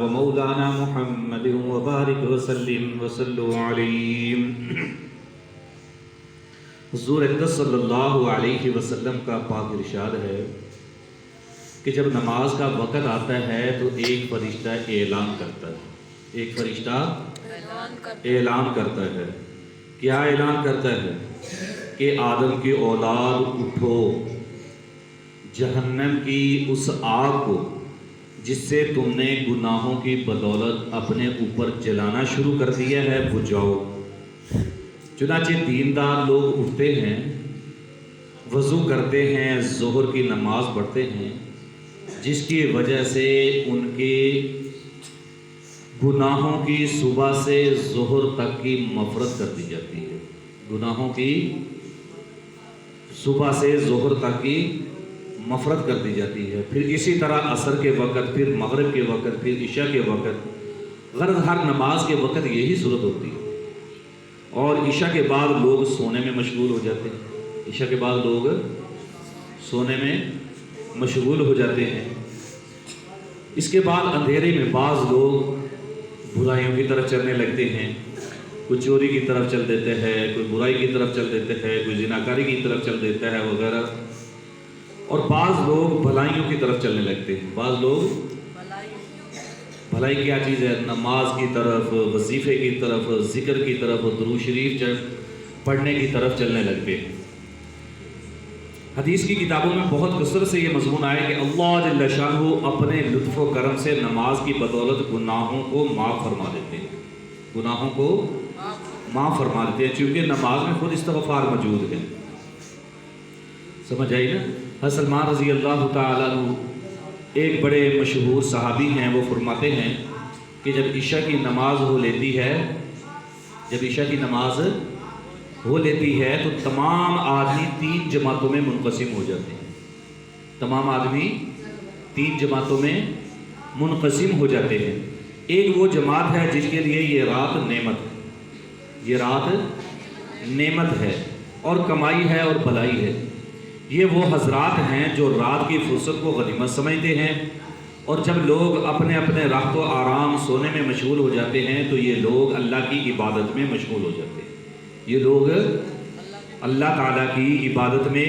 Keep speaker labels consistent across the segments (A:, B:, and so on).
A: ومولانا محمد وبارك وسلم وصلوا عليه۔ حضور اقدس صلی اللہ علیہ وسلم کا پاک ارشاد ہے کہ جب نماز کا وقت آتا ہے تو ایک فرشتہ اعلان کرتا ہے، ایک فرشتہ اعلان کرتا ہے۔ کیا اعلان کرتا ہے؟ کہ آدم کی اولاد اٹھو، جہنم کی اس آگ کو جس سے تم نے گناہوں کی بدولت اپنے اوپر جلانا شروع کر دیا ہے بجھاؤ۔ چنانچہ دیندار لوگ اٹھتے ہیں، وضو کرتے ہیں، ظہر کی نماز پڑھتے ہیں، جس کی وجہ سے ان کے گناہوں کی صبح سے ظہر تک کی مغفرت کر دی جاتی ہے، گناہوں کی صبح سے ظہر تک کی مغفرت کر دی جاتی ہے۔ پھر اسی طرح عصر کے وقت، پھر مغرب کے وقت، پھر عشاء کے وقت، غرض ہر نماز کے وقت یہی صورت ہوتی ہے۔ اور عشاء کے بعد لوگ سونے میں مشغول ہو جاتے ہیں، عشاء کے بعد لوگ سونے میں مشغول ہو جاتے ہیں۔ اس کے بعد اندھیرے میں بعض لوگ برائیوں کی طرف چلنے لگتے ہیں، کوئی چوری کی طرف چل دیتے ہیں، کوئی برائی کی طرف چل دیتے ہیں، کوئی زناکاری کی طرف چل دیتا ہے وغیرہ، اور بعض لوگ بھلائیوں کی طرف چلنے لگتے ہیں۔ بعض لوگ بھلائی کیا چیز ہے؟ نماز کی طرف، وظیفے کی طرف، ذکر کی طرف، درود شریف پڑھنے کی طرف چلنے لگتے ہیں۔ حدیث کی کتابوں میں بہت کثرت سے یہ مضمون آیا کہ اللہ جل شانہ اپنے لطف و کرم سے نماز کی بدولت گناہوں کو معاف فرما دیتے ہیں، گناہوں کو معاف فرما دیتے ہیں، چونکہ نماز میں خود استغفار موجود ہے۔ سمجھ آئی نا؟ حضرت سلمان رضی اللہ تعالیٰ عنہ ایک بڑے مشہور صحابی ہیں، وہ فرماتے ہیں کہ جب عشاء کی نماز ہو لیتی ہے، جب عشاء کی نماز ہو لیتی ہے تو تمام آدمی 3 جماعتوں میں منقسم ہو جاتے ہیں، تمام آدمی 3 جماعتوں میں منقسم ہو جاتے ہیں۔ ایک وہ جماعت ہے جس کے لیے یہ رات نعمت ہے، یہ رات نعمت ہے اور کمائی ہے اور بھلائی ہے۔ یہ وہ حضرات ہیں جو رات کی فرصت کو غنیمت سمجھتے ہیں، اور جب لوگ اپنے اپنے راحت و آرام سونے میں مشغول ہو جاتے ہیں تو یہ لوگ اللہ کی عبادت میں مشغول ہو جاتے ہیں، یہ لوگ اللہ تعالیٰ کی عبادت میں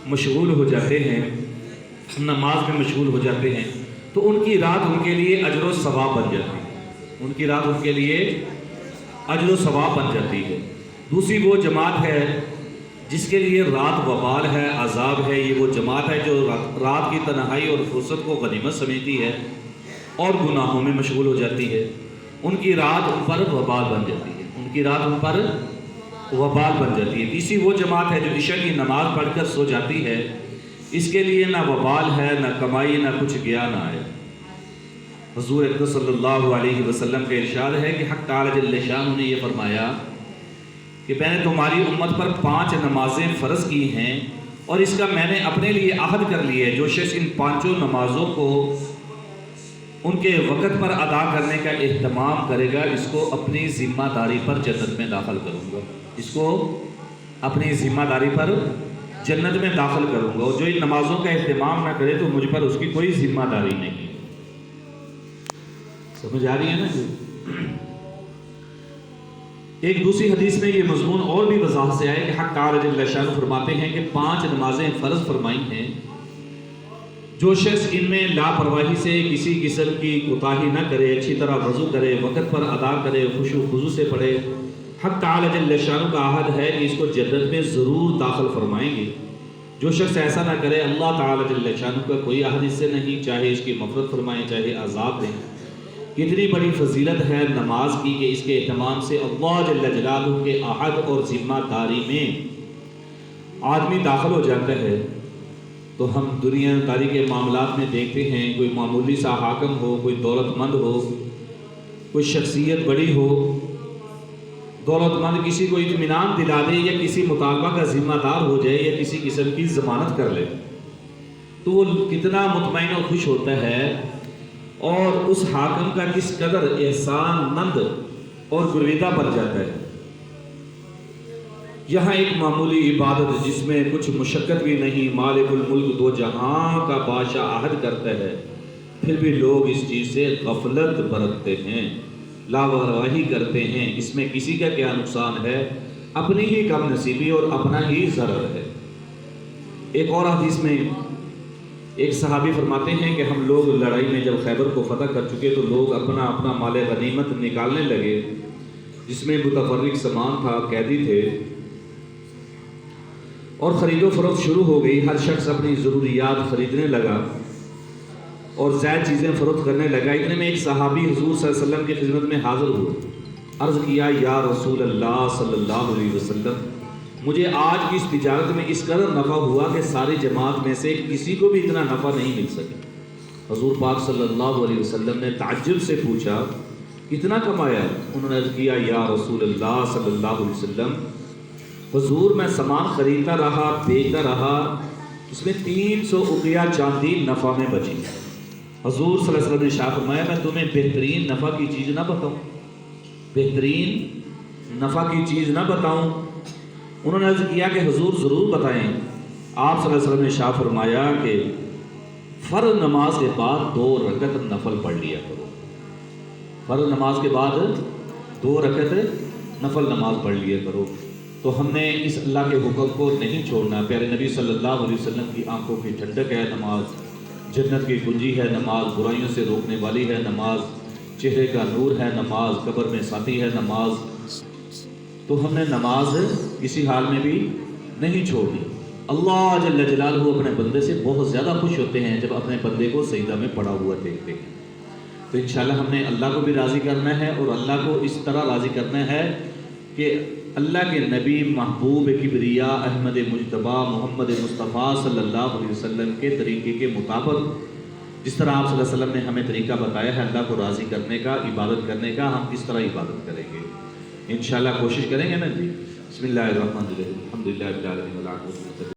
A: مشغول ہو جاتے ہیں، نماز میں مشغول ہو جاتے ہیں، تو ان کی رات ان کے لیے اجر و ثواب بن جاتی ہے، ان کی رات ان کے لیے اجر و ثواب بن جاتی ہے۔ دوسری وہ جماعت ہے جس کے لیے رات وبال ہے، عذاب ہے۔ یہ وہ جماعت ہے جو رات کی تنہائی اور فرصت کو غنیمت سمجھتی ہے اور گناہوں میں مشغول ہو جاتی ہے، ان کی رات ان پر وبال بن جاتی ہے، ان کی رات ان پر وبال بن جاتی ہے۔ تیسری وہ جماعت ہے جو عشاء کی نماز پڑھ کر سو جاتی ہے، اس کے لیے نہ وبال ہے، نہ کمائی، نہ کچھ گیا نہ آیا۔ حضور اقدس صلی اللہ علیہ وسلم کا ارشاد ہے کہ حق تعالی جل شانہ نے یہ فرمایا کہ میں نے تمہاری امت پر 5 نمازیں فرض کی ہیں، اور اس کا میں نے اپنے لیے عہد کر لیا ہے، جو شخص ان 5 نمازوں کو ان کے وقت پر ادا کرنے کا اہتمام کرے گا، اس کو اپنی ذمہ داری پر جنت میں داخل کروں گا، اس کو اپنی ذمہ داری پر جنت میں داخل کروں گا، اور جو ان نمازوں کا اہتمام نہ کرے تو مجھ پر اس کی کوئی ذمہ داری نہیں۔ سمجھ آ رہی ہے نا جی؟ ایک دوسری حدیث میں یہ مضمون اور بھی وضاحت سے آئے کہ حق تعالی جل شانہ فرماتے ہیں کہ 5 نمازیں فرض فرمائی ہیں، جو شخص ان میں لاپرواہی سے کسی قسم کی کوتاہی نہ کرے، اچھی طرح وضو کرے، وقت پر ادا کرے، خشوع و خضوع سے پڑھے، حق تعالی جل شانہ کا عہد ہے کہ اس کو جنت میں ضرور داخل فرمائیں گے۔ جو شخص ایسا نہ کرے، اللہ تعالی جل شانہ کا کوئی عہد اس سے نہیں، چاہے اس کی مغفرت فرمائیں، چاہے عذاب دیں۔ کتنی بڑی فضیلت ہے نماز کی کہ اس کے اہتمام سے اللہ جل جلالہ کے عہد اور ذمہ داری میں آدمی داخل ہو جاتا ہے۔ تو ہم دنیا داری کے معاملات میں دیکھتے ہیں، کوئی معمولی سا حاکم ہو، کوئی دولت مند ہو، کوئی شخصیت بڑی ہو، دولت مند کسی کو اطمینان دلا دے یا کسی مطالبہ کا ذمہ دار ہو جائے یا کسی قسم کی ضمانت کر لے تو وہ کتنا مطمئن اور خوش ہوتا ہے، اور اس حاکم کا کس قدر احسان مند اور گرویدہ بن جاتا ہے۔ یہاں ایک معمولی عبادت جس میں کچھ مشقت بھی نہیں، مالک الملک دو جہاں کا بادشاہ عہد کرتا ہے پھر بھی لوگ اس چیز سے غفلت برتتے ہیں، لاپرواہی کرتے ہیں۔ اس میں کسی کا کیا نقصان ہے؟ اپنی ہی کم نصیبی اور اپنا ہی ضرر ہے۔ ایک اور حدیث میں ایک صحابی فرماتے ہیں کہ ہم لوگ لڑائی میں جب خیبر کو فتح کر چکے تو لوگ اپنا اپنا مال غنیمت نکالنے لگے، جس میں متفرق سامان تھا، قیدی تھے، اور خرید و فروخت شروع ہو گئی۔ ہر شخص اپنی ضروریات خریدنے لگا اور زائد چیزیں فروخت کرنے لگا۔ اتنے میں ایک صحابی حضور صلی اللہ علیہ وسلم کی خدمت میں حاضر ہوا، عرض کیا، یا رسول اللہ صلی اللہ علیہ وسلم، مجھے آج کی اس تجارت میں اس قدر نفع ہوا کہ ساری جماعت میں سے کسی کو بھی اتنا نفع نہیں مل سکا۔ حضور پاک صلی اللہ علیہ وسلم نے تعجب سے پوچھا، کتنا کمایا؟ انہوں نے عرض کیا، یا رسول اللہ صلی اللہ علیہ وسلم، حضور میں سامان خریدتا رہا، بیچتا رہا، اس میں 300 اقیہ چاندی نفع میں بچی۔ حضور صلی اللہ علیہ وسلم نے ارشاد فرمایا، میں تمہیں بہترین نفع کی چیز نہ بتاؤں؟ بہترین نفع کی چیز نہ بتاؤں؟ انہوں نے عرض کیا کہ حضور ضرور بتائیں۔ آپ صلی اللہ علیہ وسلم نے ارشاد فرمایا کہ فرض نماز کے بعد 2 رکعت نفل پڑھ لیا کرو۔ فرض نماز کے بعد 2 رکعت نفل نماز پڑھ لیا کرو۔ تو ہم نے اس اللہ کے حکم کو نہیں چھوڑنا۔ پیارے نبی صلی اللہ علیہ وسلم کی آنکھوں کی ٹھنڈک ہے نماز، جنت کی کنجی ہے نماز، برائیوں سے روکنے والی ہے نماز، چہرے کا نور ہے نماز، قبر میں ساتھی ہے نماز۔ تو ہم نے نماز کسی حال میں بھی نہیں چھوڑنی۔ اللہ جل جلالہ اپنے بندے سے بہت زیادہ خوش ہوتے ہیں جب اپنے بندے کو سجدہ میں پڑا ہوا دیکھتے ہیں۔ تو انشاءاللہ ہم نے اللہ کو بھی راضی کرنا ہے اور اللہ کو اس طرح راضی کرنا ہے کہ اللہ کے نبی محبوب کبریا احمد مجتبی محمد مصطفیٰ صلی اللہ علیہ وسلم کے طریقے کے مطابق، جس طرح آپ صلی اللہ علیہ وسلم نے ہمیں طریقہ بتایا ہے اللہ کو راضی کرنے کا، عبادت کرنے کا، ہم کس طرح عبادت کریں گے انشاءاللہ کوشش کریں گے نا جی۔ بسم اللہ الرحمن الرحیم، الحمدللہ رب العالمین والعاقبۃ